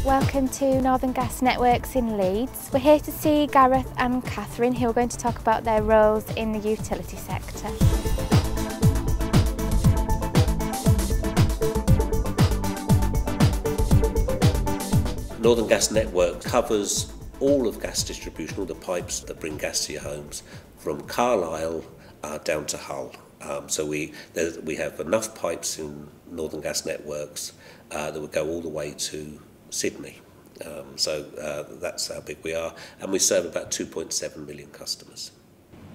Welcome to Northern Gas Networks in Leeds. We're here to see Gareth and Catherine, who are going to talk about their roles in the utility sector. Northern Gas Network covers all of gas distribution, all the pipes that bring gas to your homes, from Carlisle down to Hull. So we have enough pipes in Northern Gas Networks that would go all the way to Sydney. So that's how big we are, and we serve about 2.7 million customers.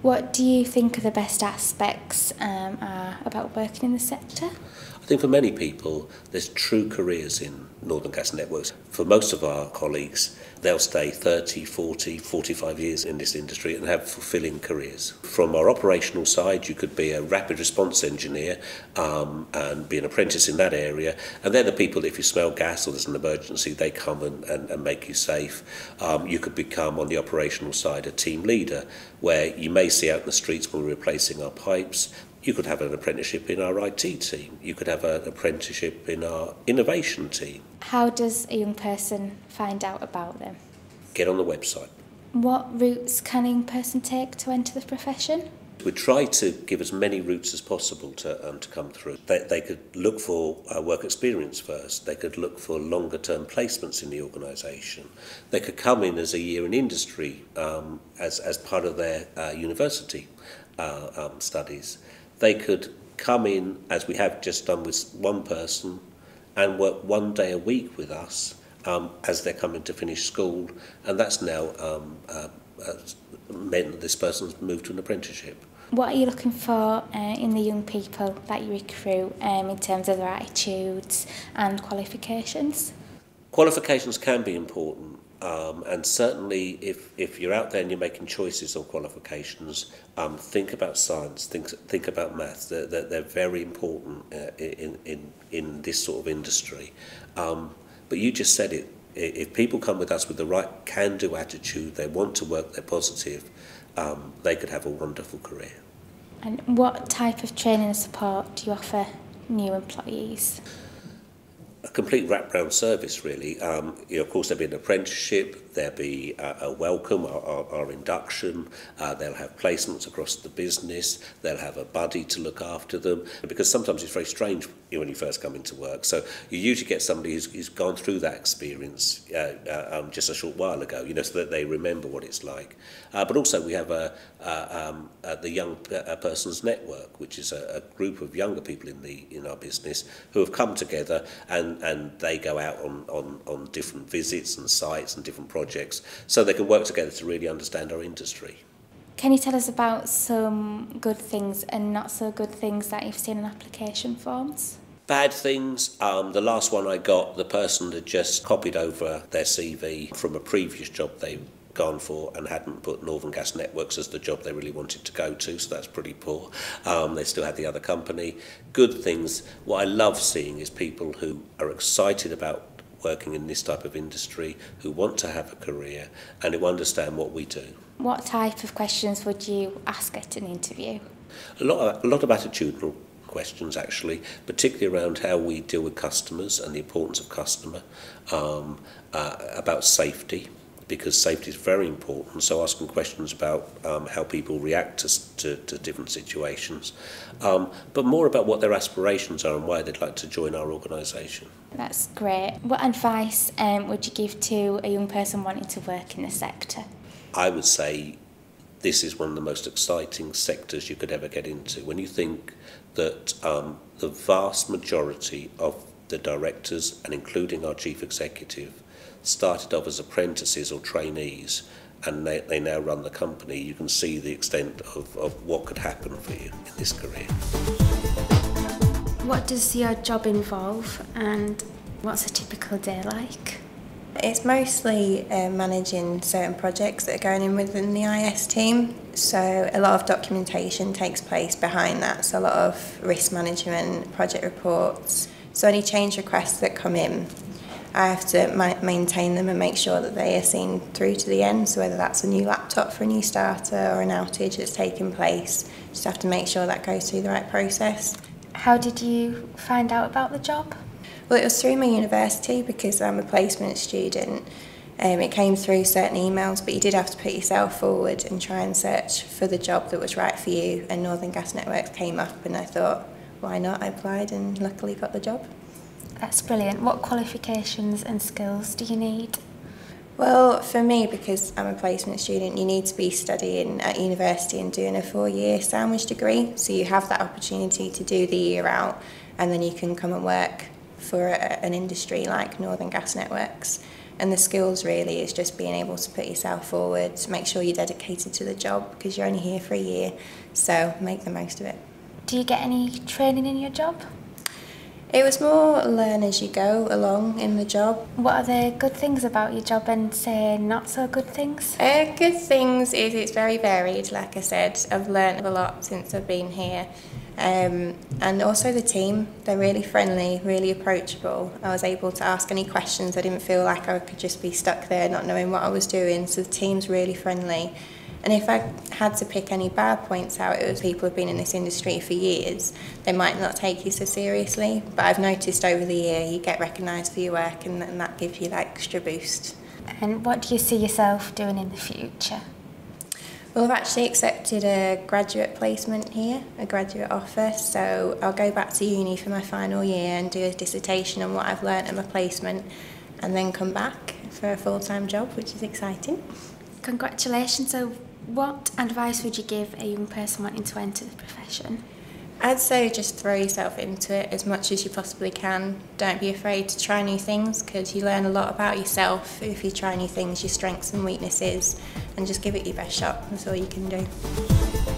What do you think are the best aspects about working in the sector? I think for many people, there's true careers in Northern Gas Networks. For most of our colleagues, they'll stay 30, 40, 45 years in this industry and have fulfilling careers. From our operational side, you could be a rapid response engineer and be an apprentice in that area. And they're the people that if you smell gas or there's an emergency, they come and make you safe. You could become, on the operational side, a team leader, where you may see out in the streets when we're replacing our pipes. You could have an apprenticeship in our IT team. You could have an apprenticeship in our innovation team. How does a young person find out about them? Get on the website. What routes can a young person take to enter the profession? We try to give as many routes as possible to come through. They could look for work experience first. They could look for longer term placements in the organisation. They could come in as a year in industry as part of their university studies. They could come in, as we have just done with one person, and work 1 day a week with us as they're coming to finish school, and that's now meant that this person's moved to an apprenticeship. What are you looking for in the young people that you recruit in terms of their attitudes and qualifications? Qualifications can be important. And certainly if you're out there and you're making choices on qualifications, think about science, think about maths. They're very important in this sort of industry. But you just said it. If people come with us with the right can-do attitude, they want to work, they're positive, they could have a wonderful career. And what type of training and support do you offer new employees? A complete wraparound service, really. Of course, there'll be an apprenticeship, there'll be a welcome, our induction, they'll have placements across the business, they'll have a buddy to look after them, because sometimes it's very strange when you first come into work. So you usually get somebody who's gone through that experience just a short while ago, so that they remember what it's like. But also we have the Young Persons Network, which is a group of younger people in our business who have come together and they go out on different visits and sites and different projects so they can work together to really understand our industry. Can you tell us about some good things and not so good things that you've seen in application forms? Bad things, the last one I got, the person had just copied over their CV from a previous job they'd gone for and hadn't put Northern Gas Networks as the job they really wanted to go to, so that's pretty poor. They still had the other company. Good things, what I love seeing is people who are excited about working in this type of industry, who want to have a career and who understand what we do. What type of questions would you ask at an interview? A lot of attitudinal questions, actually, particularly around how we deal with customers and the importance of customer, about safety, because safety is very important, so asking questions about how people react to different situations, but more about what their aspirations are and why they'd like to join our organisation. That's great. What advice would you give to a young person wanting to work in the sector? I would say this is one of the most exciting sectors you could ever get into. When you think that the vast majority of the directors, and including our chief executive, started off as apprentices or trainees, and they now run the company, you can see the extent of what could happen for you in this career. What does your job involve and what's a typical day like? It's mostly managing certain projects that are going in within the IS team, so a lot of documentation takes place behind that, so a lot of risk management, project reports, so any change requests that come in, I have to maintain them and make sure that they are seen through to the end, so whether that's a new laptop for a new starter or an outage that's taking place, just have to make sure that goes through the right process. How did you find out about the job? Well, it was through my university because I'm a placement student. It came through certain emails, but you did have to put yourself forward and try and search for the job that was right for you, and Northern Gas Networks came up and I thought, why not? I applied and luckily got the job. That's brilliant. What qualifications and skills do you need? Well, for me, because I'm a placement student, you need to be studying at university and doing a 4-year sandwich degree, so you have that opportunity to do the year out and then you can come and work for an industry like Northern Gas Networks. And the skills really is just being able to put yourself forward, make sure you're dedicated to the job because you're only here for a year, so make the most of it. Do you get any training in your job? It was more learn as you go along in the job. What are the good things about your job and say not so good things? Good things is it's very varied, like I said. I've learnt a lot since I've been here. And also the team, they're really friendly, really approachable. I was able to ask any questions. I didn't feel like I could just be stuck there not knowing what I was doing, so the team's really friendly. And if I had to pick any bad points out, it was people who've been in this industry for years. They might not take you so seriously, but I've noticed over the year you get recognised for your work and that gives you that extra boost. And what do you see yourself doing in the future? Well, I've actually accepted a graduate placement here, a graduate offer, so I'll go back to uni for my final year and do a dissertation on what I've learnt at my placement and then come back for a full-time job, which is exciting. Congratulations. So what advice would you give a young person wanting to enter the profession? I'd say just throw yourself into it as much as you possibly can. Don't be afraid to try new things because you learn a lot about yourself if you try new things, your strengths and weaknesses, and just give it your best shot. That's all you can do.